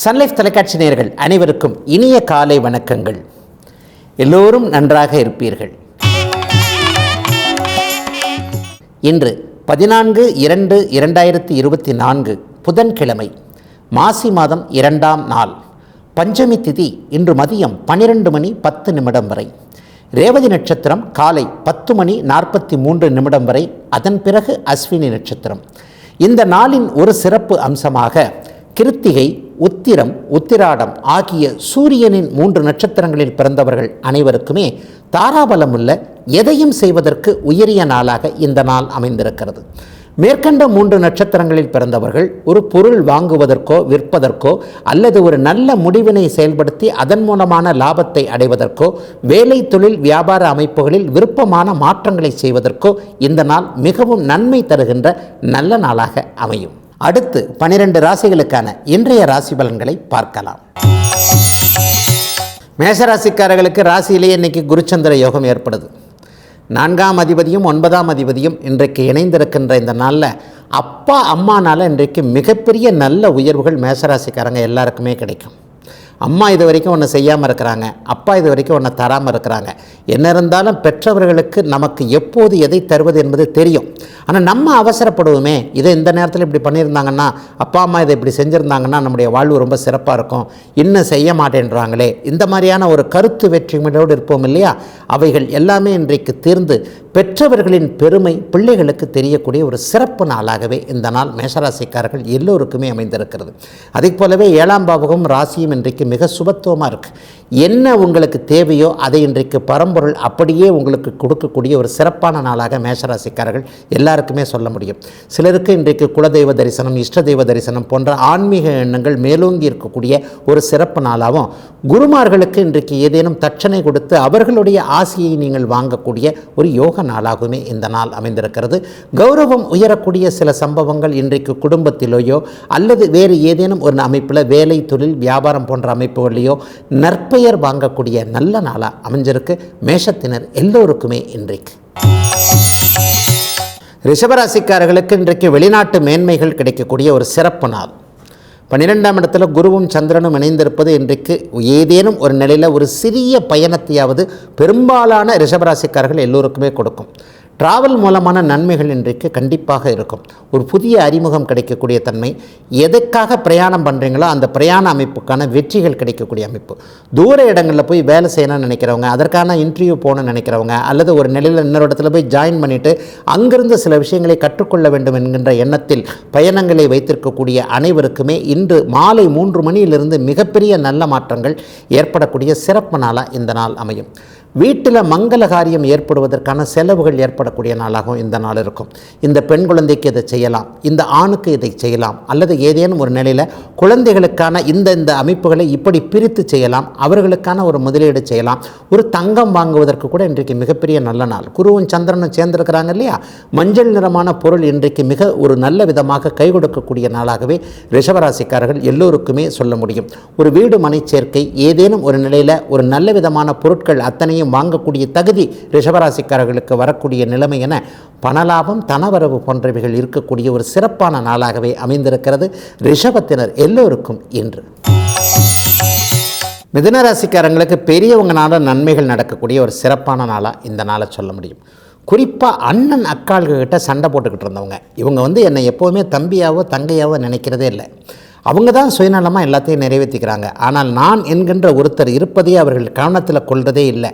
Sun Life தொலைக்காட்சி நேயர்கள் அனைவருக்கும் இனிய காலை வணக்கங்கள். எல்லோரும் நன்றாக இருப்பீர்கள். இன்று 14/2/2024 புதன்கிழமை, மாசி மாதம் 2ஆம் நாள், பஞ்சமி திதி இன்று மதியம் 12:10 வரை, ரேவதி நட்சத்திரம் காலை 10:43 வரை, அதன் பிறகு அஸ்வினி நட்சத்திரம். இந்த நாளின் ஒரு சிறப்பு அம்சமாக கிருத்திகை, உத்திரம், உத்திராடம் ஆகிய சூரியனின் 3 நட்சத்திரங்களில் பிறந்தவர்கள் அனைவருக்குமே தாராபலமுள்ள எதையும் செய்வதற்கு உயரிய நாளாக இந்த நாள் அமைந்திருக்கிறது. மேற்கண்ட 3 நட்சத்திரங்களில் பிறந்தவர்கள் ஒரு பொருள் வாங்குவதற்கோ விற்பதற்கோ அல்லது ஒரு நல்ல முடிவினை செயல்படுத்தி அதன் மூலமான லாபத்தை அடைவதற்கோ, வேலை தொழில் வியாபார அமைப்புகளில் விருப்பமான மாற்றங்களை செய்வதற்கோ இந்த நாள் மிகவும் நன்மை தருகின்ற நல்ல நாளாக அமையும். அடுத்து 12 ராசிகளுக்கான இன்றைய ராசி பலன்களை பார்க்கலாம். மேஷராசிக்காரர்களுக்கு ராசியிலேயே இன்னைக்கு குருச்சந்திர யோகம் ஏற்படுது. 4ஆம் அதிபதியும் 9ஆம் அதிபதியும் இன்றைக்கு இணைந்திருக்கின்ற இந்த நாளில் அப்பா அம்மானால் இன்றைக்கு மிகப்பெரிய நல்ல உயர்வுகள் மேஷராசிக்காரங்க எல்லாருக்குமே கிடைக்கும். அம்மா இது வரைக்கும் ஒன்று செய்யாமல் இருக்கிறாங்க, அப்பா இது வரைக்கும் ஒன்று தராமல் இருக்கிறாங்க. என்ன இருந்தாலும் பெற்றவர்களுக்கு நமக்கு எப்போது எதை தருவது என்பது தெரியும். ஆனால் நம்ம அவசரப்படுவோமே, இதை இந்த நேரத்தில் இப்படி பண்ணியிருந்தாங்கன்னா, அப்பா அம்மா இதை இப்படி செஞ்சுருந்தாங்கன்னா நம்முடைய வாழ்வு ரொம்ப சிறப்பாக இருக்கும், இன்னும் செய்ய மாட்டேன்றாங்களே, இந்த மாதிரியான ஒரு கருத்து வெற்றிகளோடு இருப்போம் இல்லையா? அவைகள் எல்லாமே இன்றைக்கு தீர்ந்து பெற்றவர்களின் பெருமை பிள்ளைகளுக்கு தெரியக்கூடிய ஒரு சிறப்பு நாளாகவே இந்த நாள் மேஷராசிக்காரர்கள் எல்லோருக்குமே அமைந்திருக்கிறது. அதே போலவே 7ஆம் பாவகம் ராசியும் இன்றைக்கு மிக சுபத்துவமாக இருக்குது. என்ன உங்களுக்கு தேவையோ அதை இன்றைக்கு பரம்பொருள் அப்படியே உங்களுக்கு கொடுக்கக்கூடிய ஒரு சிறப்பான நாளாக மேஷராசிக்காரர்கள் எல்லாருக்குமே சொல்ல முடியும். சிலருக்கு இன்றைக்கு குலதெய்வ தரிசனம், இஷ்ட தெய்வ தரிசனம் போன்ற ஆன்மீக எண்ணங்கள் மேலோங்கி இருக்கக்கூடிய ஒரு சிறப்பு நாளாகவும், குருமார்களுக்கு இன்றைக்கு ஏதேனும் தட்சணை கொடுத்து அவர்களுடைய ஆசையை நீங்கள் வாங்கக்கூடிய ஒரு யோக நாளாகவுமே இந்த நாள் அமைந்திருக்கிறது. கௌரவம் உயரக்கூடிய சில சம்பவங்கள் இன்றைக்கு குடும்பத்திலேயோ அல்லது வேறு ஏதேனும் ஒரு அமைப்பில் வேலை தொழில் வியாபாரம் போன்ற அமைப்புகளிலேயோ நற்பெயர் வாங்கக்கூடிய நல்ல நாளாக அமைஞ்சிருக்கு மேஷத்தினர் எல்லோருக்குமே இன்றைக்கு. ரிஷபராசிக்காரர்களுக்கு இன்றைக்கு வெளிநாட்டு மேன்மைகள் கிடைக்கக்கூடிய ஒரு சிறப்பு நாள். 12ஆம் இடத்துல குருவும் சந்திரனும் இணைந்திருப்பது இன்றைக்கு ஏதேனும் ஒரு நிலையில் ஒரு சிறிய பயணத்தையாவது பெரும்பாலான ரிஷபராசிக்காரர்கள் எல்லோருக்குமே கொடுக்கும். டிராவல் மூலமான நன்மைகள் இன்றைக்கு கண்டிப்பாக இருக்கும். ஒரு புதிய அறிமுகம் கிடைக்கக்கூடிய தன்மை, எதுக்காக பிரயாணம் பண்ணுறீங்களோ அந்த பிரயாண அமைப்புக்கான வெற்றிகள் கிடைக்கக்கூடிய அமைப்பு. தூர இடங்களில் போய் வேலை செய்யணும்னு நினைக்கிறவங்க, அதற்கான இன்டர்வியூ போகணும்னு நினைக்கிறவங்க, அல்லது ஒரு நிலையில் இன்னொரு இடத்துல போய் ஜாயின் பண்ணிவிட்டு அங்கிருந்து சில விஷயங்களை கற்றுக்கொள்ள வேண்டும் என்கின்ற எண்ணத்தில் பயணங்களை வைத்திருக்கக்கூடிய அனைவருக்குமே இன்று மாலை 3 மணியிலிருந்து மிகப்பெரிய நல்ல மாற்றங்கள் ஏற்படக்கூடிய சிறப்பு நாளாக இந்த நாள் அமையும். வீட்டில் மங்கள காரியம் ஏற்படுவதற்கான செலவுகள் ஏற்படக்கூடிய நாளாகவும் இந்த நாள் இருக்கும். இந்த பெண் குழந்தைக்கு இதை செய்யலாம், இந்த ஆணுக்கு இதை செய்யலாம், அல்லது ஏதேனும் ஒரு நிலையில் குழந்தைகளுக்கான இந்த அமைப்புகளை இப்படி பிரித்து செய்யலாம், அவர்களுக்கான ஒரு முதலீடு செய்யலாம். ஒரு தங்கம் வாங்குவதற்கு கூட இன்றைக்கு மிகப்பெரிய நல்ல நாள். குருவும் சந்திரனும் சேர்ந்திருக்கிறாங்க இல்லையா? மஞ்சள் நிறமான பொருள் இன்றைக்கு மிக ஒரு நல்ல விதமாக கை கொடுக்கக்கூடிய நாளாகவே ரிஷபராசிக்காரர்கள் எல்லோருக்குமே சொல்ல முடியும். ஒரு வீடு மனை சேர்க்கை, ஏதேனும் ஒரு நிலையில் ஒரு நல்ல விதமான பொருட்கள் அத்தனையும் வாங்கக்கூடிய தகுதி ரிஷபராசிக்காரர்களுக்கு வரக்கூடிய நிலைமை என பணலாபம், தனவரவு போன்றவைகள் இருக்கக்கூடிய ஒரு சிறப்பான நாளாகவே அமைந்திருக்கிறது ரிஷபத்தினர் எல்லோருக்கும் இன்று. மிதுனராசிக்காரங்களுக்கு பெரியவங்களால நன்மைகள் நடக்கக்கூடிய ஒரு சிறப்பான நாளாக இந்த நாளை சொல்ல முடியும். குறிப்பாக அண்ணன் அக்காள்கிட்ட சண்டை போட்டுக்கிட்டு இருந்தவங்க, இவங்க என்னை எப்போவுமே தம்பியாவோ தங்கையாவோ நினைக்கிறதே இல்லை. அவங்க தான் சுயநலமாக எல்லாத்தையும் நிறைவேற்றிக்கிறாங்க. ஆனால் நான் என்கின்ற ஒருத்தர் இருப்பதே அவர்கள் கவனத்தில் கொள்வதே இல்லை.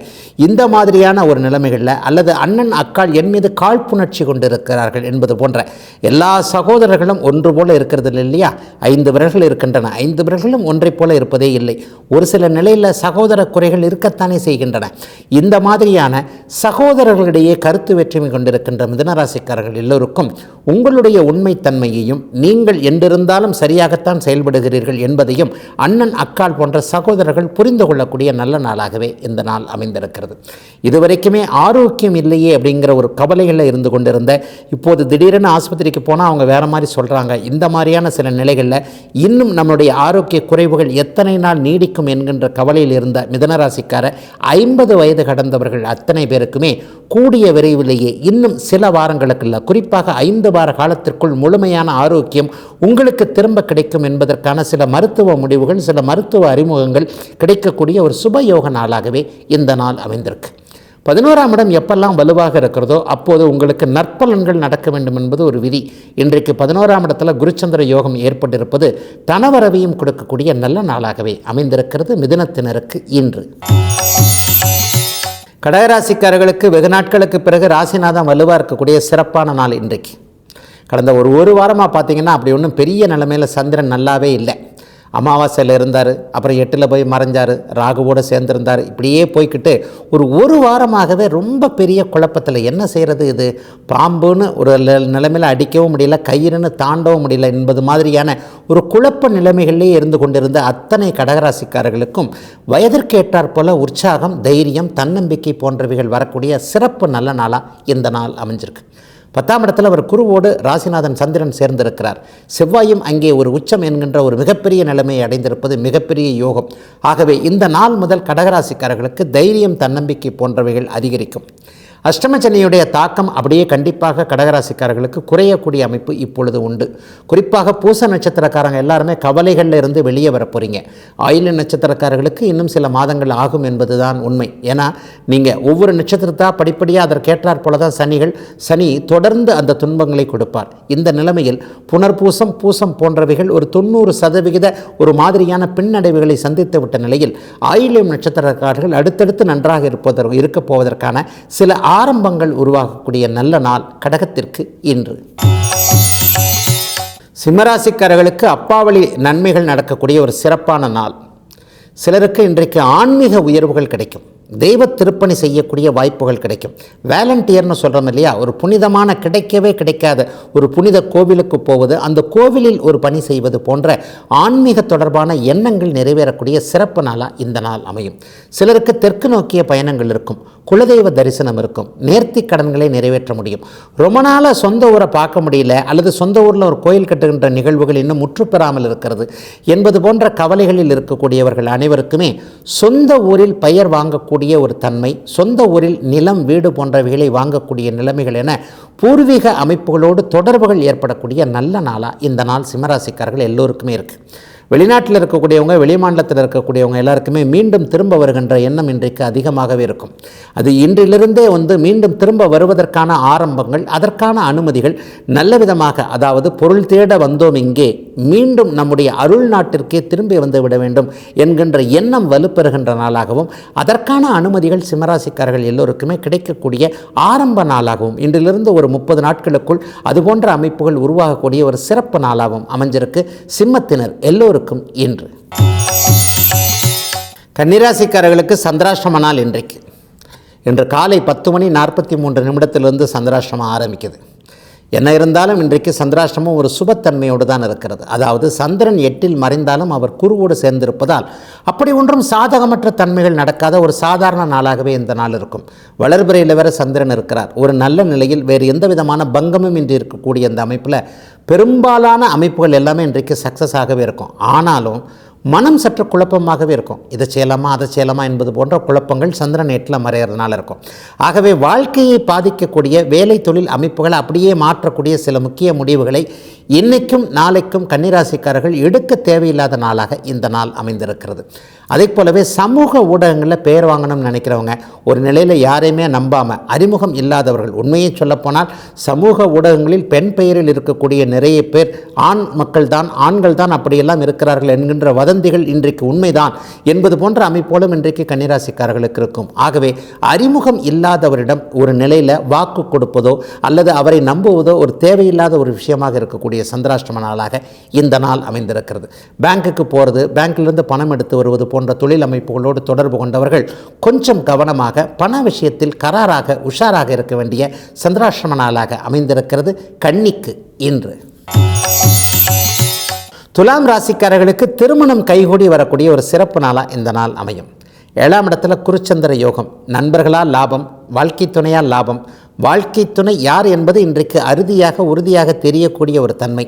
இந்த மாதிரியான ஒரு நிலைமைகளில் அல்லது அண்ணன் அக்காள் என் மீது காழ்ப்புணர்ச்சி கொண்டிருக்கிறார்கள் என்பது போன்ற எல்லா சகோதரர்களும் ஒன்று போல இருக்கிறது இல்லையா? 5 விரல்கள் இருக்கின்றன, 5 விரல்களும் ஒன்றை போல இருப்பதே இல்லை. ஒரு சில நிலையில் சகோதர குறைகள் இருக்கத்தானே செய்கின்றன. இந்த மாதிரியான சகோதரர்களிடையே கருத்து வேற்றுமை கொண்டிருக்கின்ற மிதுனராசிக்காரர்கள் எல்லோருக்கும் உங்களுடைய உண்மைத்தன்மையையும் நீங்கள் என்றிருந்தாலும் சரியாகத்தான் செயல்படுகிறீர்கள் என்பதையும் அண்ணன் அக்காள் போன்ற சகோதரர்கள் புரிந்து கொள்ளக்கூடிய நல்ல நாளாகவே இந்த நாள் அமைந்திருக்கிறது. இதுவரைக்குமே ஆரோக்கியம் இல்லையே அப்படிங்கிற ஒரு கவலைகளில் இருந்து கொண்டிருந்த, இப்போது திடீரென ஆஸ்பத்திரிக்கு போனால் அவங்க வேறு மாதிரி சொல்கிறாங்க. இந்த மாதிரியான சில நிலைகளில் இன்னும் நம்முடைய ஆரோக்கிய குறைவுகள் எத்தனை நாள் நீடிக்கும் என்கின்ற கவலையில் இருந்த மிதுனராசிக்கார 50 வயது கடந்தவர்கள் அத்தனை பேருக்குமே கூடிய விரைவிலேயே இன்னும் சில வாரங்களுக்கு இல்லை, குறிப்பாக 5 வார காலத்திற்குள் முழுமையான ஆரோக்கியம் உங்களுக்கு திரும்ப கிடைக்கும் என்பதற்கான சில மருத்துவ முடிவுகள், சில மருத்துவ அறிமுகங்கள் கிடைக்கக்கூடிய ஒரு சுபயோக நாளாகவே இந்த நாள் அமைந்திருக்கு. 11ஆம் இடம் எப்பெல்லாம் வலுவாக இருக்கிறதோ அப்போது உங்களுக்கு நற்பலன்கள் நடக்க வேண்டும் என்பது ஒரு விதி. இன்றைக்கு 11ஆம் இடத்துல குருச்சந்திர யோகம் ஏற்பட்டிருப்பது தனவரவையும் கொடுக்கக்கூடிய நல்ல நாளாகவே அமைந்திருக்கிறது மிதுனத்தினருக்கு இன்று. கடகராசிக்காரர்களுக்கு வெகு நாட்களுக்கு பிறகு ராசிநாதம் வலுவாக இருக்கக்கூடிய சிறப்பான நாள் இன்றைக்கு. கடந்த ஒரு வாரமாக பார்த்தீங்கன்னா அப்படி ஒன்றும் பெரிய நிலைமையில் சந்திரன் நல்லாவே இல்லை. அமாவாசையில் இருந்தார், அப்புறம் 8ல் போய் மறைஞ்சார், ராகுவோடு சேர்ந்துருந்தார். இப்படியே போய்கிட்டு ஒரு வாரமாகவே ரொம்ப பெரிய குழப்பத்தில் என்ன செய்கிறது, இது பாம்புன்னு ஒரு நிலைமையில் அடிக்கவும் முடியல, கயிறுன்னு தாண்டவும் முடியல என்பது மாதிரியான ஒரு குழப்ப நிலைமைகளிலே இருந்து கொண்டிருந்த அத்தனை கடகராசிக்காரர்களுக்கும் வயதிற்கேற்றாற் போல உற்சாகம், தைரியம், தன்னம்பிக்கை போன்றவைகள் வரக்கூடிய சிறப்பு நல்ல நாளாக இந்த நாள் அமைஞ்சிருக்கு. 10ஆம் இடத்தில் அவர் குருவோடு ராசிநாதன் சந்திரன் சேர்ந்திருக்கிறார். செவ்வாயும் அங்கே ஒரு உச்சம் என்கின்ற ஒரு மிகப்பெரிய நிலைமையை அடைந்திருப்பது மிகப்பெரிய யோகம். ஆகவே இந்த நாள் முதல் கடகராசிக்காரர்களுக்கு தைரியம், தன்னம்பிக்கை போன்றவைகள் அதிகரிக்கும். அஷ்டமச்சனியுடைய தாக்கம் அப்படியே கண்டிப்பாக கடகராசிக்காரர்களுக்கு குறையக்கூடிய அமைப்பு இப்பொழுது உண்டு. குறிப்பாக பூச நட்சத்திரக்காரங்க எல்லாருமே கவலைகளில் இருந்து வெளியே வர போகிறீங்க. ஆயில்ய நட்சத்திரக்காரர்களுக்கு இன்னும் சில மாதங்கள் ஆகும் என்பது தான் உண்மை. ஏன்னா நீங்கள் ஒவ்வொரு நட்சத்திரத்தாக படிப்படியாக அதற்கேற்றாற் போல தான் சனி தொடர்ந்து அந்த துன்பங்களை கொடுப்பார். இந்த நிலைமையில் புனர்பூசம், பூசம் போன்றவைகள் ஒரு 90% ஒரு மாதிரியான பின்னடைவுகளை சந்தித்து விட்ட நிலையில் ஆயில்யம் நட்சத்திரக்காரர்கள் அடுத்தடுத்து நன்றாக இருக்கப் போவதற்கான சில ஆரம்பங்கள் உருவாகக்கூடிய நல்ல நாள் கடகத்திற்கு இன்று. சிம்மராசிக்காரர்களுக்கு அப்பாவளி நன்மைகள் நடக்கக்கூடிய ஒரு சிறப்பான நாள். சிலருக்கு இன்றைக்கு ஆன்மீக உயர்வுகள் கிடைக்கும். தெய்வ திருப்பணி செய்யக்கூடிய வாய்ப்புகள் கிடைக்கும். வேலண்டியர்னு சொல்கிறோம் இல்லையா, ஒரு புனிதமான கிடைக்கவே கிடைக்காத ஒரு புனித கோவிலுக்கு போவது, அந்த கோவிலில் ஒரு பணி செய்வது போன்ற ஆன்மீக தொடர்பான எண்ணங்கள் நிறைவேறக்கூடிய சிறப்பு நாளாக இந்த நாள் அமையும். சிலருக்கு தெற்கு நோக்கிய பயணங்கள் இருக்கும், குலதெய்வ தரிசனம் இருக்கும், நேர்த்தி கடன்களை நிறைவேற்ற முடியும். ரொம்ப நாளாக சொந்த ஊரை பார்க்க முடியல, அல்லது சொந்த ஊரில் ஒரு கோயில் கட்டுகின்ற நிகழ்வுகள் இன்னும் முற்றுப்பெறாமல் இருக்கிறது என்பது போன்ற கவலைகளில் இருக்கக்கூடியவர்கள் அனைவருக்குமே சொந்த ஊரில் பெயர் வாங்கக்கூடிய ஒரு தன்மை, சொந்த ஊரில் நிலம், வீடு போன்றவைகளை வாங்கக்கூடிய நிலைமைகள் என பூர்வீக அமைப்புகளோடு தொடர்புகள் ஏற்படக்கூடிய நல்ல நாளாக இந்த நாள் சிம்மராசிக்காரர்கள் எல்லோருக்குமே இருக்குது. வெளிநாட்டில் இருக்கக்கூடியவங்க, வெளிமாநிலத்தில் இருக்கக்கூடியவங்க எல்லாருக்குமே மீண்டும் திரும்ப வருகின்ற எண்ணம் இன்றைக்கு அதிகமாகவே இருக்கும். அது இன்றிலிருந்தே மீண்டும் திரும்ப வருவதற்கான ஆரம்பங்கள், அதற்கான அனுமதிகள் நல்ல விதமாக, அதாவது பொருள் தேட வந்தோம் இங்கே, மீண்டும் நம்முடைய அருள் நாட்டிற்கே திரும்பி வந்து விட வேண்டும் என்கின்ற எண்ணம் வலுப்பெறுகின்ற நாளாகவும், அதற்கான அனுமதிகள் சிம்மராசிக்காரர்கள் எல்லோருக்குமே கிடைக்கக்கூடிய ஆரம்ப நாளாகவும், இன்றிலிருந்து ஒரு 30 நாட்களுக்குள் அதுபோன்ற அமைப்புகள் உருவாகக்கூடிய ஒரு சிறப்பு நாளாகவும் அமைஞ்சிருக்கு சிம்மத்தினர் எல்லோருக்கும் இன்று. கன்னிராசிக்காரர்களுக்கு சந்திராஷ்டம நாள் இன்று காலை 10:43 சந்திராஷ்டமம் ஆரம்பிக்குது. என்ன இருந்தாலும் இன்றைக்கு சந்திராஷ்டமம் ஒரு சுபத்தன்மையோடு தான் இருக்கிறது. அதாவது சந்திரன் 8ல் மறைந்தாலும் அவர் குருவோடு சேர்ந்திருப்பதால் அப்படி ஒன்றும் சாதகமற்ற தன்மைகள் நடக்காத ஒரு சாதாரண நாளாகவே இந்த நாள் இருக்கும். வளர்பிறையில் வேற சந்திரன் இருக்கிறார். ஒரு நல்ல நிலையில் வேறு எந்த விதமான பங்கமும் இன்றி இருக்கக்கூடிய இந்த அமைப்பில் பெரும்பாலான அமைப்புகள் எல்லாமே இன்றைக்கு சக்ஸஸ் ஆகவே இருக்கும். ஆனாலும் மனம் சற்று குழப்பமாகவே இருக்கும். இதை செய்யலாமா, அதை செய்யலாமா என்பது போன்ற குழப்பங்கள் சந்திரன் 8ல் மறைகிறதுனால இருக்கும். ஆகவே வாழ்க்கையை பாதிக்கக்கூடிய வேலை தொழில் அமைப்புகளை அப்படியே மாற்றக்கூடிய சில முக்கிய முடிவுகளை இன்னைக்கும் நாளைக்கும் கன்னிராசிக்காரர்கள் எடுக்க தேவையில்லாத நாளாக இந்த நாள் அமைந்திருக்கிறது. அதே போலவே சமூக ஊடகங்களில் பெயர் வாங்கணும்னு நினைக்கிறவங்க, ஒரு நிலையில் யாரையுமே நம்பாமல், அறிமுகம் இல்லாதவர்கள், உண்மையை சொல்லப்போனால் சமூக ஊடகங்களில் பெண் பெயரில் இருக்கக்கூடிய நிறைய பேர் ஆண்கள் தான் அப்படியெல்லாம் இருக்கிறார்கள் என்கின்ற வதந்திகள் இன்றைக்கு உண்மைதான் என்பது போன்ற அமைப்போலும் இன்றைக்கு கன்னிராசிக்காரர்களுக்கு இருக்கும். ஆகவே அறிமுகம் இல்லாதவரிடம் ஒரு நிலையில் வாக்கு கொடுப்பதோ அல்லது அவரை நம்புவதோ ஒரு தேவையில்லாத ஒரு விஷயமாக இருக்கக்கூடிய சந்திராஷ்டம நாளாக இந்த நாள் அமைந்திருக்கிறது. பேங்குக்கு போகிறது, பேங்கிலிருந்து பணம் எடுத்து வருவது போன்ற தொழில் அமைப்புகளோடு தொடர்பு கொண்டவர்கள் கொஞ்சம் கவனமாக, பண விஷயத்தில் கராராக, உஷாராக இருக்க வேண்டிய சந்திராஷ்டம நாளாக அமைந்திருக்கிறது கன்னிக்கு இன்று. துலாம் ராசிக்காரர்களுக்கு திருமணம் கைகூடி வரக்கூடிய ஒரு சிறப்பு நாளாக இந்த நாள் அமையும். 7ஆம் இடத்துல குருச்சந்திர யோகம், நண்பர்களால் லாபம், வாழ்க்கை துணையால் லாபம். வாழ்க்கை துணை யார் என்பது இன்றைக்கு உறுதியாக தெரியக்கூடிய ஒரு தன்மை.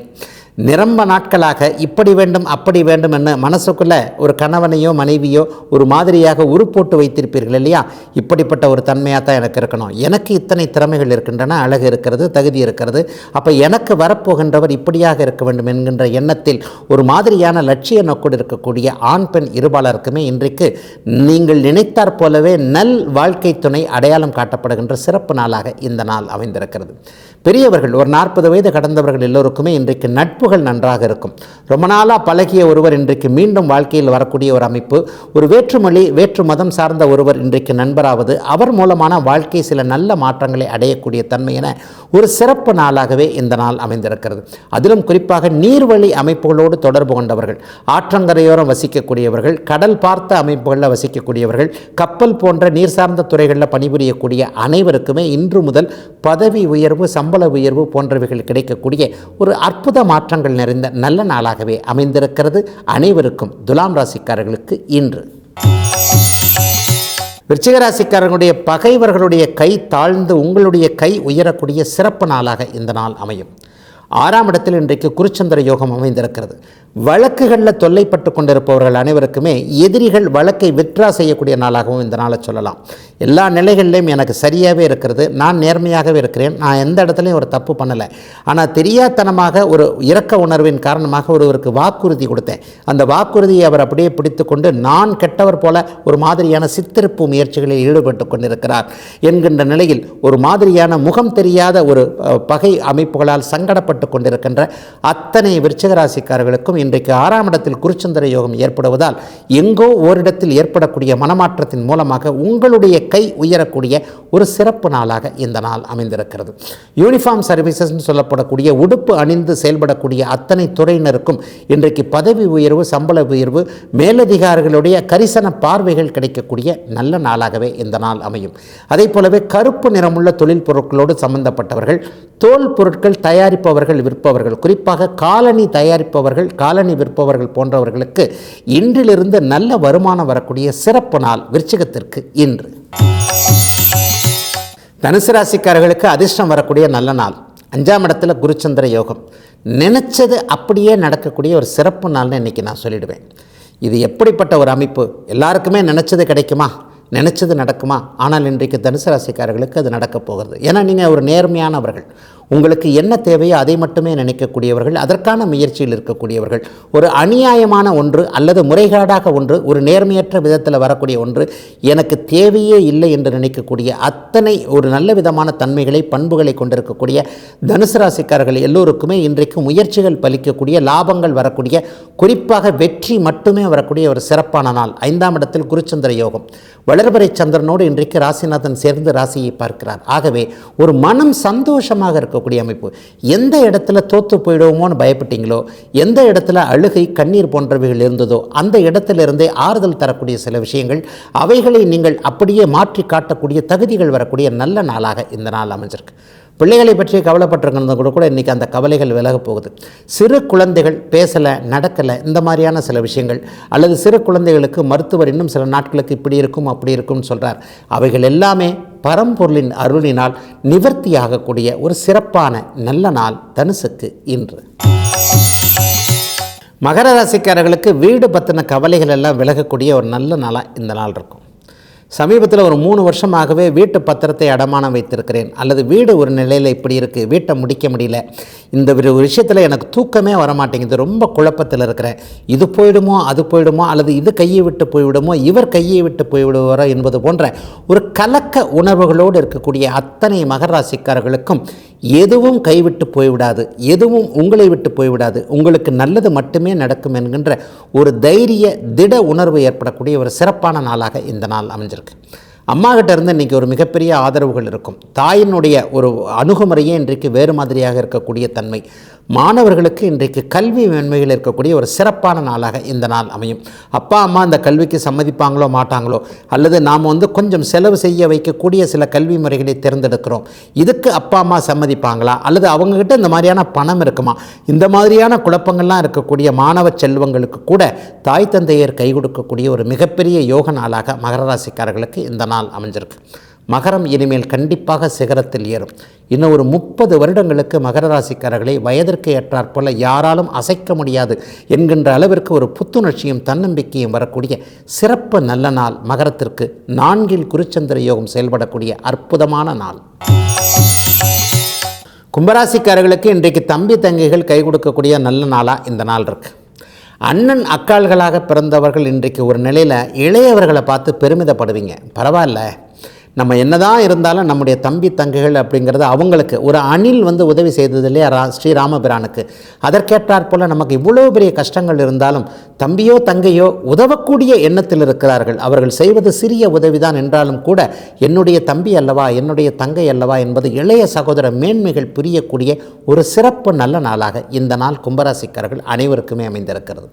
நிரம்ப நாட்களாக இப்படி வேண்டும் அப்படி வேண்டும் என்ன மனசுக்குள்ளே ஒரு கணவனையோ மனைவியோ ஒரு மாதிரியாக உருப்போட்டு வைத்திருப்பீர்கள் இல்லையா? இப்படிப்பட்ட ஒரு தன்மையாக தான் எனக்கு இருக்கணும், எனக்கு இத்தனை திறமைகள் இருக்கின்றன, அழகு இருக்கிறது, தகுதி இருக்கிறது, அப்போ எனக்கு வரப்போகின்றவர் இப்படியாக இருக்க வேண்டும் என்கின்ற எண்ணத்தில் ஒரு மாதிரியான லட்சிய நோக்கோடு இருக்கக்கூடிய ஆண் பெண் இருபாலருக்குமே இன்றைக்கு நீங்கள் நினைத்தாற் போலவே நல் வாழ்க்கை துணை அடையாளம் காட்டப்படுகின்ற சிறப்பு நாளாக இந்த நாள் அமைந்திருக்கிறது. பெரியவர்கள் ஒரு 40 வயது கடந்தவர்கள் எல்லோருக்குமே இன்றைக்கு நட்புகள் நன்றாக இருக்கும். ரொம்ப நாளாக பழகிய ஒருவர் இன்றைக்கு மீண்டும் வாழ்க்கையில் வரக்கூடிய ஒரு அமைப்பு, ஒரு வேற்றுமொழி வேற்று மதம் சார்ந்த ஒருவர் இன்றைக்கு நண்பராவது, அவர் மூலமான வாழ்க்கை சில நல்ல மாற்றங்களை அடையக்கூடிய தன்மை என ஒரு சிறப்பு நாளாகவே இந்த நாள் அமைந்திருக்கிறது. அதிலும் குறிப்பாக நீர்வழி அமைப்புகளோடு தொடர்பு கொண்டவர்கள், ஆற்றங்கரையோரம் வசிக்கக்கூடியவர்கள், கடல் பார்த்த அமைப்புகளில் வசிக்கக்கூடியவர்கள், கப்பல் போன்ற நீர் சார்ந்த துறைகளில் பணிபுரியக்கூடிய அனைவருக்குமே இன்று முதல் பதவி உயர்வு, சம்பள உயர்வு போன்றவைகள் கிடைக்கக்கூடிய ஒரு அற்புத மாற்றங்கள் நிறைந்த நல்ல நாளாகவே அமைந்திருக்கிறது அனைவருக்கும். துலாம் ராசிக்காரர்களுக்கு இன்று விருச்சிக ராசிக்காரர்களுடைய பகைவர்களுடைய கை தாழ்ந்து உங்களுடைய கை உயரக்கூடிய சிறப்பு நாளாக இந்த நாள் அமையும். 6ஆம் இடத்தில் இன்றைக்கு குருச்சந்திர யோகம் அமைந்திருக்கிறது. வழக்குகளில் தொல்லைப்பட்டு கொண்டிருப்பவர்கள் அனைவருக்குமே எதிரிகள் வழக்கை வித்ரா செய்யக்கூடிய நாளாகவும் இந்த நாளை சொல்லலாம். எல்லா நிலைகளிலையும் எனக்கு சரியாகவே இருக்கிறது, நான் நேர்மையாகவே இருக்கிறேன், நான் எந்த இடத்துலையும் ஒரு தப்பு பண்ணலை, ஆனால் தெரியாதனமாக ஒரு இரக்க உணர்வின் காரணமாக ஒருவருக்கு வாக்குறுதி கொடுத்தேன், அந்த வாக்குறுதியை அவர் அப்படியே பிடித்து கொண்டு நான் கெட்டவர் போல ஒரு மாதிரியான சித்தரிப்பு முயற்சிகளில் ஈடுபட்டு கொண்டிருக்கிறார் என்கின்ற நிலையில் ஒரு மாதிரியான முகம் தெரியாத ஒரு பகை அமைப்புகளால் சங்கடப்பட்டு கொண்டிருக்கின்ற அத்தனை விருச்சிக ராசிக்காரர்களுக்கும் இன்றைக்கு 6ஆம் இடத்தில் குருச்சந்திர யோகம் ஏற்படுவதால் எங்கோ ஓரிடத்தில் ஏற்படக்கூடிய மனமாற்றத்தின் மூலமாக உங்களுடைய கை உயரக்கூடிய ஒரு சிறப்பு நாளாக இந்த நாள் அமைந்திருக்கிறது. யூனிஃபார்ம் சர்வீசஸ் சொல்லப்படக்கூடிய உடுப்பு அணிந்து செயல்படக்கூடிய அத்தனை துறையினருக்கும் இன்றைக்கு பதவி உயர்வு, சம்பள உயர்வு, மேலதிகாரிகளுடைய கரிசன பார்வைகள் கிடைக்கக்கூடிய நல்ல நாளாகவே இந்த நாள் அமையும். அதே போலவே கருப்பு நிறமுள்ள தொழில் பொருட்களோடு சம்பந்தப்பட்டவர்கள், தோல் பொருட்கள் தயாரிப்பவர்கள், விற்பவர்கள், குறிப்பாக காலணி தயாரிப்பவர்கள், காலணி விற்பவர்கள் போன்றவர்களுக்கு இன்றிலிருந்து நல்ல வருமானம் வரக்கூடிய சிறப்பு நாள் விருச்சிகத்திற்கு இன்று. தனுசு ராசிக்காரர்களுக்கு அதிர்ஷ்டம் வரக்கூடிய நல்ல நாள். 5ஆம் இடத்துல குருச்சந்திர யோகம், நினைச்சது அப்படியே நடக்கக்கூடிய ஒரு சிறப்பு நாள்னு இன்றைக்கி நான் சொல்லிடுவேன். இது எப்படிப்பட்ட ஒரு அமைப்பு? எல்லாருக்குமே நினச்சது கிடைக்குமா, நினச்சது நடக்குமா? ஆனால் இன்றைக்கு தனுசு ராசிக்காரர்களுக்கு அது நடக்கப் போகிறது. ஏன்னா நீங்கள் ஒரு நேர்மையானவர்கள், உங்களுக்கு என்ன தேவையோ அதை மட்டுமே நினைக்கக்கூடியவர்கள், அதற்கான முயற்சியில் இருக்கக்கூடியவர்கள். ஒரு அநியாயமான ஒன்று அல்லது முறைகேடாக ஒன்று, ஒரு நேர்மையற்ற விதத்தில் வரக்கூடிய ஒன்று எனக்கு தேவையே இல்லை என்று நினைக்கக்கூடிய அத்தனை ஒரு நல்ல விதமான தன்மைகளை, பண்புகளை கொண்டிருக்கக்கூடிய தனுசு ராசிக்காரர்கள் எல்லோருக்குமே இன்றைக்கு முயற்சிகள் பலிக்கக்கூடிய, லாபங்கள் வரக்கூடிய, குறிப்பாக வெற்றி மட்டுமே வரக்கூடிய ஒரு சிறப்பான நாள். 5ஆம் இடத்தில் குருச்சந்திர யோகம், வளர்பிறை சந்திரனோடு இன்றைக்கு ராசிநாதன் சேர்ந்து ராசியை பார்க்கிறார். ஆகவே ஒரு மனம் சந்தோஷமாக இருக்கக்கூடிய அமைப்பு. எந்த இடத்துல தோற்று போயிடுவோமோன்னு பயப்பட்டீங்களோ, எந்த இடத்துல அழுகை, கண்ணீர் போன்றவைகள் இருந்ததோ அந்த இடத்திலிருந்தே ஆறுதல் தரக்கூடிய சில விஷயங்கள், அவைகளை நீங்கள் அப்படியே மாற்றி காட்டக்கூடிய தகுதிகள் வரக்கூடிய நல்ல நாளாக இந்த நாள் அமைஞ்சிருக்கு. பிள்ளைகளை பற்றி கவலைப்பட்டிருக்கிறது கூட இன்றைக்கி அந்த கவலைகள் விலக போகுது. சிறு குழந்தைகள் பேசலை, நடக்கலை, இந்த மாதிரியான சில விஷயங்கள், அல்லது சிறு குழந்தைகளுக்கு மருத்துவர் இன்னும் சில நாட்களுக்கு இப்படி இருக்கும் அப்படி இருக்கும்னு சொல்கிறார், அவைகள் எல்லாமே பரம்பொருளின் அருளினால் நிவர்த்தியாகக்கூடிய ஒரு சிறப்பான நல்ல நாள் தனுசுக்கு இன்று. மகர ராசிக்காரர்களுக்கு வீடு பற்றின கவலைகள் எல்லாம் விலகக்கூடிய ஒரு நல்ல நாளாக இந்த நாள் இருக்கும். சமீபத்தில் ஒரு 3 வருஷமாகவே வீட்டு பத்திரத்தை அடமானம் வைத்திருக்கிறேன், அல்லது வீடு ஒரு நிலையில் இப்படி இருக்குது, வீட்டை முடிக்க முடியல, இந்த ஒரு விஷயத்தில் எனக்கு தூக்கமே வரமாட்டேங்குது, ரொம்ப குழப்பத்தில் இருக்கிறேன், இது போயிடுமோ அது போயிடுமோ, அல்லது இது கையை விட்டு போய்விடுமோ, இவர் கையை விட்டு போய்விடுவாரோ என்பது போன்ற ஒரு கலக்க உணர்வுகளோடு இருக்கக்கூடிய அத்தனை மகர ராசிக்காரர்களுக்கும் எதுவும் கைவிட்டு போய்விடாது, எதுவும் உங்களை விட்டு போய்விடாது, உங்களுக்கு நல்லது மட்டுமே நடக்கும் என்கின்ற ஒரு தைரிய திட உணர்வு ஏற்படக்கூடிய ஒரு சிறப்பான நாளாக இந்த நாள் அமைஞ்சிருக்கு. அம்மா கிட்ட இருந்து இன்றைக்கி ஒரு மிகப்பெரிய ஆதரவுகள் இருக்கும். தாயினுடைய ஒரு அணுகுமுறையே இன்றைக்கு வேறு மாதிரியாக இருக்கக்கூடிய தன்மை. மாணவர்களுக்கு இன்றைக்கு கல்வி மேன்மைகள் இருக்கக்கூடிய ஒரு சிறப்பான நாளாக இந்த நாள் அமையும். அப்பா அம்மா இந்த கல்விக்கு சம்மதிப்பாங்களோ மாட்டாங்களோ, அல்லது நாம் கொஞ்சம் செலவு செய்ய வைக்கக்கூடிய சில கல்வி முறைகளை தேர்ந்தெடுக்கிறோம், இதுக்கு அப்பா அம்மா சம்மதிப்பாங்களா, அல்லது அவங்கக்கிட்ட இந்த மாதிரியான பணம் இருக்குமா, இந்த மாதிரியான குழப்பங்கள்லாம் இருக்கக்கூடிய மாணவ செல்வங்களுக்கு கூட தாய் தந்தையர் கை கொடுக்கக்கூடிய ஒரு மிகப்பெரிய யோக நாளாக மகர ராசிக்காரர்களுக்கு இந்த நாள் அமைஞ்சிருக்கு. மகரம் இனிமேல் கண்டிப்பாக சிகரத்தில் ஏறும். இன்னும் ஒரு 30 வருடங்களுக்கு மகர ராசிக்காரர்களை வயதிற்கு ஏற்றாற்போல யாராலும் அசைக்க முடியாது என்கின்ற அளவிற்கு ஒரு புத்துணர்ச்சியும் தன்னம்பிக்கையும் வரக்கூடிய சிறப்பு நல்ல நாள். மகரத்திற்கு 4 குருச்சந்திர யோகம் செயல்படக்கூடிய அற்புதமான நாள். கும்பராசிக்காரர்களுக்கு இன்றைக்கு தம்பி தங்கைகள் கை கொடுக்கக்கூடிய நல்ல நாளாக இந்த நாள் இருக்குது. அண்ணன் அக்காள்களாக பிறந்தவர்கள் இன்றைக்கு ஒரு நிலையில் இளையவர்களை பார்த்து பெருமிதப்படுவீங்க. பரவாயில்ல, நம்ம என்னதான் இருந்தாலும் நம்முடைய தம்பி தங்கைகள் அப்படிங்கிறது அவங்களுக்கு ஒரு அணில் உதவி செய்தது இல்லையா ஸ்ரீராமபிரானுக்கு. அதற்கேற்றாற் போல் நமக்கு இவ்வளோ பெரிய கஷ்டங்கள் இருந்தாலும் தம்பியோ தங்கையோ உதவக்கூடிய எண்ணத்தில் இருக்கிறார்கள். அவர்கள் செய்வது சிறிய உதவிதான் என்றாலும் கூட என்னுடைய தம்பி அல்லவா, என்னுடைய தங்கை அல்லவா என்பது இளைய சகோதர மேன்மைகள் புரியக்கூடிய ஒரு சிறப்பு நல்ல நாளாக இந்த நாள் கும்பராசிக்காரர்கள் அனைவருக்குமே அமைந்திருக்கிறது.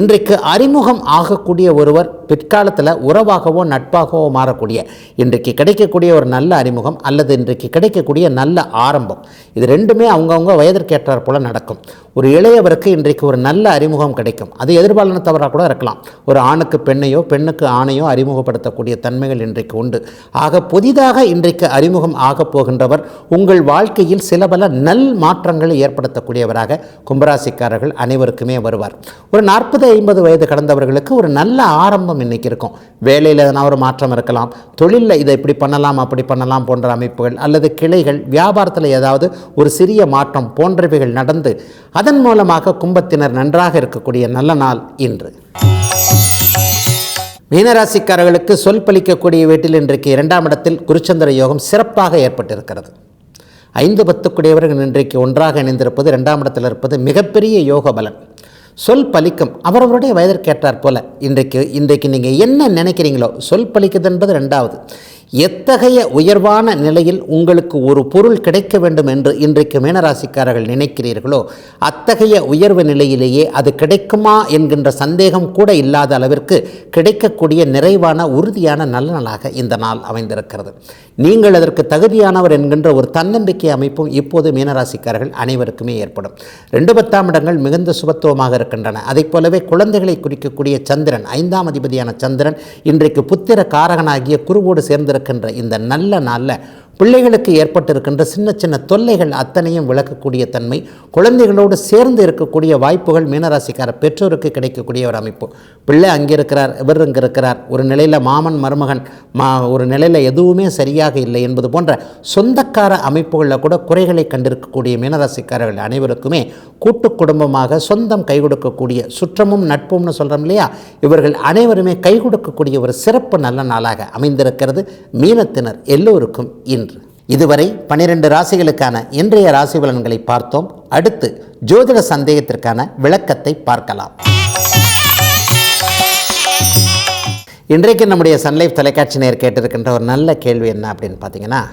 இன்றைக்கு அறிமுகம் ஆகக்கூடிய ஒருவர் பிற்காலத்தில் உறவாகவோ நட்பாகவோ மாறக்கூடிய இன்றைக்கு கிடைக்கக்கூடிய ஒரு நல்ல அறிமுகம் அல்லது இன்றைக்கு கிடைக்கக்கூடிய நல்ல ஆரம்பம், இது ரெண்டுமே அவங்கவுங்க வயதிற்கேற்றார் போல நடக்கும். ஒரு இளையவருக்கு இன்றைக்கு ஒரு நல்ல அறிமுகம் கிடைக்கும். அது எதிர்பாலினத்தவராக கூட இருக்கலாம். ஒரு ஆணுக்கு பெண்ணையோ பெண்ணுக்கு ஆணையோ அறிமுகப்படுத்தக்கூடிய தன்மைகள் இன்றைக்கு உண்டு. ஆக புதிதாக இன்றைக்கு அறிமுகம் ஆகப் போகின்றவர் உங்கள் வாழ்க்கையில் சில பல நல் மாற்றங்களை ஏற்படுத்தக்கூடியவராக கும்பராசிக்காரர்கள் அனைவருக்குமே வருவார். ஒரு 40-50 வயது கடந்தவர்களுக்கு ஒரு நல்ல ஆரம்பம் இன்றைக்கி இருக்கும். வேலையில் எதனா ஒரு மாற்றம் இருக்கலாம், தொழிலில் இதை இப்படி பண்ணலாம் அப்படி பண்ணலாம் போன்ற அமைப்புகள் அல்லது கிளைகள், வியாபாரத்தில் ஏதாவது ஒரு சிறிய மாற்றம் போன்றவைகள் நடந்து அதன் மூலமாக கும்பத்தினர் நன்றாக இருக்கக்கூடிய நல்ல நாள் இன்று. மீனராசிக்காரர்களுக்கு சொல் பலிக்கக்கூடிய வீட்டில் இன்றைக்கு 2ஆம் இடத்தில் குருச்சந்திர யோகம் சிறப்பாக ஏற்பட்டிருக்கிறது. 5-10 இன்றைக்கு ஒன்றாக இணைந்திருப்பது, 2ஆம் இடத்தில் இருப்பது மிகப்பெரிய யோக பலன். சொல் பலிக்கும். அவரவருடைய வயதிற்கேற்றார் போல இன்றைக்கு நீங்கள் என்ன நினைக்கிறீங்களோ சொல் பலிக்குது என்பது 2வது. எத்தகைய உயர்வான நிலையில் உங்களுக்கு ஒரு பொருள் கிடைக்க வேண்டும் என்று இன்றைக்கு மீனராசிக்காரர்கள் நினைக்கிறீர்களோ அத்தகைய உயர்வு நிலையிலேயே அது கிடைக்குமா என்கின்ற சந்தேகம் கூட இல்லாத அளவிற்கு கிடைக்கக்கூடிய நிறைவான உறுதியான நல்ல நாளாக இந்த நாள் அமைந்திருக்கிறது. நீங்கள் அதற்கு தகுதியானவர் என்கின்ற ஒரு தன்னம்பிக்கை அமைப்பும் இப்போது மீனராசிக்காரர்கள் அனைவருக்குமே ஏற்படும். 2-10ஆம் இடங்கள் மிகுந்த சுபத்துவமாக இருக்கின்றன. அதைப் போலவே குழந்தைகளை குறிக்கக்கூடிய சந்திரன், 5ஆம் அதிபதியான சந்திரன் இன்றைக்கு புத்திர காரகனாகிய குருவோடு சேர்ந்திருக்கின்ற இந்த நல்ல நாளில் பிள்ளைகளுக்கு ஏற்பட்டிருக்கின்ற சின்ன சின்ன தொல்லைகள் அத்தனையும் விளக்கக்கூடிய தன்மை, குழந்தைகளோடு சேர்ந்து இருக்கக்கூடிய வாய்ப்புகள் மீனராசிக்கார பெற்றோருக்கு கிடைக்கக்கூடிய ஒரு அமைப்பு. பிள்ளை அங்கே இருக்கிறார், இவர் இங்கே இருக்கிறார், ஒரு நிலையில் மாமன் மருமகன் ஒரு நிலையில் எதுவுமே சரியாக இல்லை என்பது போன்ற சொந்தக்கார அமைப்புகளில் கூட குறைகளை கண்டிருக்கக்கூடிய மீனராசிக்காரர்கள் அனைவருக்குமே கூட்டு குடும்பமாக சொந்தம் கை கொடுக்கக்கூடிய, சுற்றமும் நட்பும்னு சொல்கிறோம் இல்லையா, இவர்கள் அனைவருமே கை கொடுக்கக்கூடிய ஒரு சிறப்பு நல்ல நாளாக அமைந்திருக்கிறது மீனத்தினர் எல்லோருக்கும் இன்று. இதுவரை 12 ராசிகளுக்கான இன்றைய ராசி பலன்களை பார்த்தோம். அடுத்து ஜோதிட சந்தேகத்திற்கான விளக்கத்தை பார்க்கலாம். இன்றைக்கு நம்முடைய சன்லைஃப் தொலைக்காட்சி நேயர் கேட்டிருக்கின்ற ஒரு நல்ல கேள்வி என்ன அப்படின்னு பார்த்தீங்கன்னா,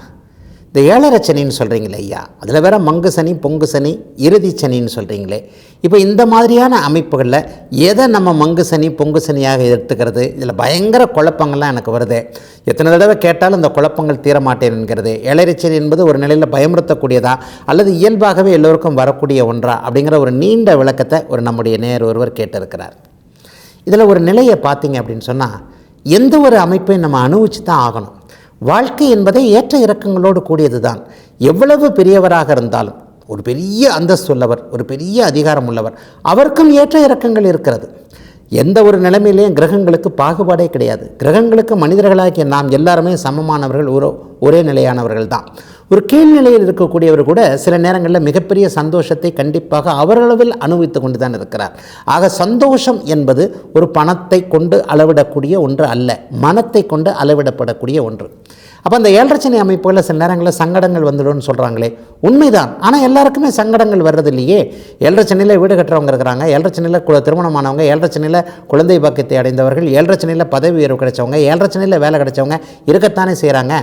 இந்த 7.5 சனின்னு சொல்கிறீங்களே ஐயா, அதில் வேற மங்கு சனி, பொங்கு சனி, இறுதி சனின்னு சொல்கிறீங்களே, இப்போ இந்த மாதிரியான அமைப்புகளில் எதை நம்ம மங்கு சனி பொங்கு சனியாக எடுத்துக்கிறது? இதில் பயங்கர குழப்பங்கள்லாம் எனக்கு வருது. எத்தனை தடவை கேட்டாலும் இந்த குழப்பங்கள் தீர மாட்டேன் என்கிறது. 7.5 சனி என்பது ஒரு நிலையில் பயமுறுத்தக்கூடியதா அல்லது இயல்பாகவே எல்லோருக்கும் வரக்கூடிய ஒன்றா அப்படிங்கிற ஒரு நீண்ட விளக்கத்தை நம்முடைய நேயர் ஒருவர் கேட்டிருக்கிறார். இதில் ஒரு நிலையை பார்த்தீங்க அப்படின்னு சொன்னால், எந்த ஒரு அமைப்பையும் நம்ம அனுபவிச்சு தான் ஆகணும். வாழ்க்கை என்பதை ஏற்ற இறக்கங்களோடு கூடியது தான். எவ்வளவு பெரியவராக இருந்தாலும், ஒரு பெரிய அந்தஸ்து உள்ளவர், ஒரு பெரிய அதிகாரம் உள்ளவர், அவருக்கும் ஏற்ற இறக்கங்கள் இருக்கிறது. எந்த ஒரு நிலைமையிலையும் கிரகங்களுக்கு பாகுபாடே கிடையாது. கிரகங்களுக்கு மனிதர்களாகிய நாம் எல்லாருமே சமமானவர்கள், ஒரே நிலையானவர்கள் தான். ஒரு கீழ்நிலையில் இருக்கக்கூடியவர் கூட சில நேரங்களில் மிகப்பெரிய சந்தோஷத்தை கண்டிப்பாக அவரளவில் அனுபவித்து கொண்டு தான் இருக்கிறார். ஆக சந்தோஷம் என்பது ஒரு பணத்தை கொண்டு அளவிடக்கூடிய ஒன்று அல்ல, மனத்தை கொண்டு அளவிடப்படக்கூடிய ஒன்று. அப்போ அந்த 7.5 சனி அமைப்புகளில் சில நேரங்களில் சங்கடங்கள் வந்துடும்னு சொல்கிறாங்களே, உண்மைதான். ஆனால் எல்லாருக்குமே சங்கடங்கள் வர்றது இல்லையே. 7.5 சனியில் வீடு கட்டுறவங்க இருக்கிறாங்க, 7.5 சனியில் திருமணமானவங்க, 7.5 சனியில் குழந்தை பாக்கியத்தை அடைந்தவர்கள், 7.5 சனியில் பதவி உயர்வு கிடைச்சவங்க, 7.5 சனியில் வேலை கிடைச்சவங்க இருக்கத்தானே செய்கிறாங்க.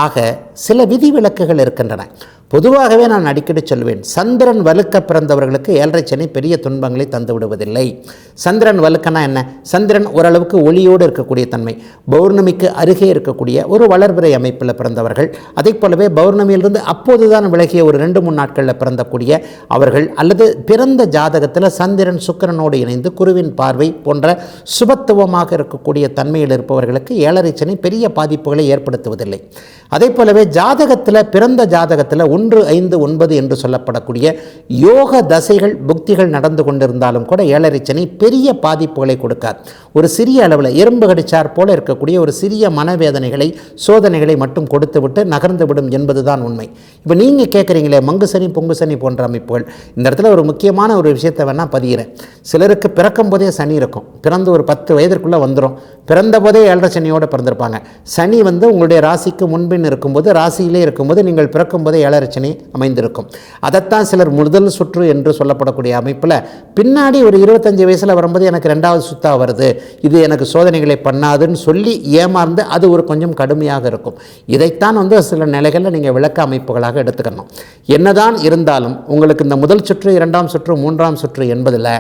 ஆக சில விதிவிலக்குகள் இருக்கின்றன. பொதுவாகவே நான் அடிக்கடி சொல்வேன், சந்திரன் வலுக்க பிறந்தவர்களுக்கு 7.5 சனி பெரிய துன்பங்களை தந்து விடுவதில்லை. சந்திரன் வலுக்கனா என்ன? சந்திரன் ஓரளவுக்கு ஒளியோடு இருக்கக்கூடிய தன்மை, பௌர்ணமிக்கு அருகே இருக்கக்கூடிய ஒரு வளர்பிறை அமைப்பில் பிறந்தவர்கள், அதே போலவே பௌர்ணமியிலிருந்து அப்போதுதான் விலகிய ஒரு 2-3 நாட்களில் பிறந்தக்கூடிய அவர்கள், அல்லது பிறந்த ஜாதகத்தில் சந்திரன் சுக்கிரனோடு இணைந்து குருவின் பார்வை போன்ற சுபத்துவமாக இருக்கக்கூடிய தன்மையில் இருப்பவர்களுக்கு 7.5 சனி பெரிய பாதிப்புகளை ஏற்படுத்துவதில்லை. அதே போலவே ஜாதகத்தில் பிறந்த ஜாதகத்தில் 1, 5, 9 என்று சொல்லப்படக்கூடிய யோக தசைகள் புக்திகள் நடந்து கொண்டிருந்தாலும் கூட 7.5 சனி பெரிய பாதிப்புகளை கொடுக்காது. ஒரு சிறிய அளவில் எறும்பு கடிச்சார் போல இருக்கக்கூடிய ஒரு சிறிய மனவேதனைகளை சோதனைகளை மட்டும் கொடுத்துவிட்டு நகர்ந்து விடும் என்பதுதான் உண்மை. இப்போ நீங்கள் கேட்குறீங்களே மங்கு சனி பொங்கு சனி போன்ற அமைப்புகள், இந்த இடத்துல ஒரு முக்கியமான ஒரு விஷயத்தை வேணால் பதிகிறேன். சிலருக்கு பிறக்கும் போதே சனி இருக்கும், பிறந்து ஒரு 10 வயதிற்குள்ளே வந்துடும், பிறந்த போதே 7.5 சனியோடு பிறந்திருப்பாங்க. சனி உங்களுடைய ராசிக்கு முன்பின் இருக்கும்போது, ராசியிலே இருக்கும்போது நீங்கள் பிறக்கும் போதே 7.5 சனி அமைந்திருக்கும். அதைத்தான் சிலர் முதல் சுற்று என்று சொல்லப்படக்கூடிய அமைப்பில் பின்னாடி ஒரு 25 வயசில் வரும்போது எனக்கு 2வது சுத்தாக வருது, இது எனக்கு சோதனைகளை பண்ணாதுன்னு சொல்லி ஏமாந்து அது ஒரு கொஞ்சம் கடுமையாக இருக்கும். இதைத்தான் சில நிலைகளில் நீங்கள் விளக்க அமைப்புகளாக எடுத்துக்கணும். என்னதான் இருந்தாலும் உங்களுக்கு இந்த முதல் சுற்று, 2ஆம் சுற்று, 3ஆம் சுற்று என்பதில்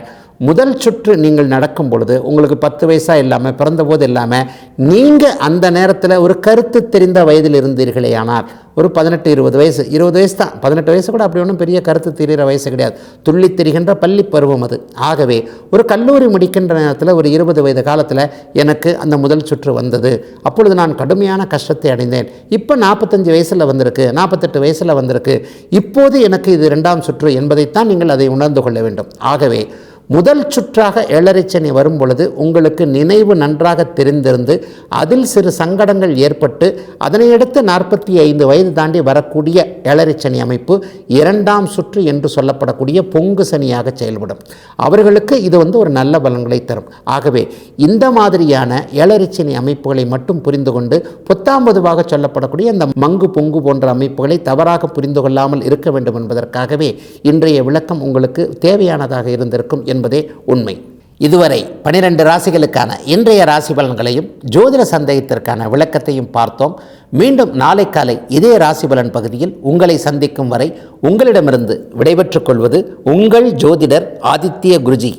முதல் சுற்று நீங்கள் நடக்கும் பொழுது உங்களுக்கு 10 வயசாக இல்லாமல், பிறந்தபோது இல்லாமல், நீங்கள் அந்த நேரத்தில் ஒரு கருத்து தெரிந்த வயதில் இருந்தீர்களே ஆனால் ஒரு 18-20 வயசு, 20 வயசு தான், 18 வயசு கூட அப்படி ஒன்றும் பெரிய கருத்து தெரிகிற வயசு கிடையாது, துள்ளி தெரிகின்ற பள்ளி பருவம் அது. ஆகவே ஒரு கல்லூரி முடிக்கின்ற நேரத்தில் ஒரு 20 வயது காலத்தில் எனக்கு அந்த முதல் சுற்று வந்தது, அப்பொழுது நான் கடுமையான கஷ்டத்தை அடைந்தேன். இப்போ 45 வயசில் வந்திருக்கு, 48 வயசில் வந்திருக்கு, இப்போது எனக்கு இது 2ஆம் சுற்று என்பதைத்தான் நீங்கள் அதை உணர்ந்து கொள்ள வேண்டும். ஆகவே முதல் சுற்றாக 7.5 சனி வரும் பொழுது உங்களுக்கு நினைவு நன்றாக தெரிந்திருந்து அதில் சிறு சங்கடங்கள் ஏற்பட்டு அதனையடுத்து 45 வயது தாண்டி வரக்கூடிய 7.5 சனி அமைப்பு 2ஆம் சுற்று என்று சொல்லப்படக்கூடிய பொங்கு சனியாக செயல்படும். அவர்களுக்கு இது ஒரு நல்ல பலன்களை தரும். ஆகவே இந்த மாதிரியான 7.5 சனி அமைப்புகளை மட்டும் புரிந்து கொண்டு பொத்தாம்பதுவாக சொல்லப்படக்கூடிய இந்த மங்கு பொங்கு போன்ற அமைப்புகளை தவறாக புரிந்து கொள்ளாமல் இருக்க வேண்டும் என்பதற்காகவே இன்றைய விளக்கம் உங்களுக்கு தேவையானதாக இருந்திருக்கும் என்பதே உண்மை. இதுவரை 12 ராசிகளுக்கான இன்றைய ராசி பலன்களையும் ஜோதிட சந்தேகத்திற்கான விளக்கத்தையும் பார்த்தோம். மீண்டும் நாளை காலை இதே ராசி பலன் பகுதியில் உங்களை சந்திக்கும் வரை உங்களிடமிருந்து விடைபெற்றுக் கொள்வது உங்கள் ஜோதிடர் ஆதித்ய குருஜி.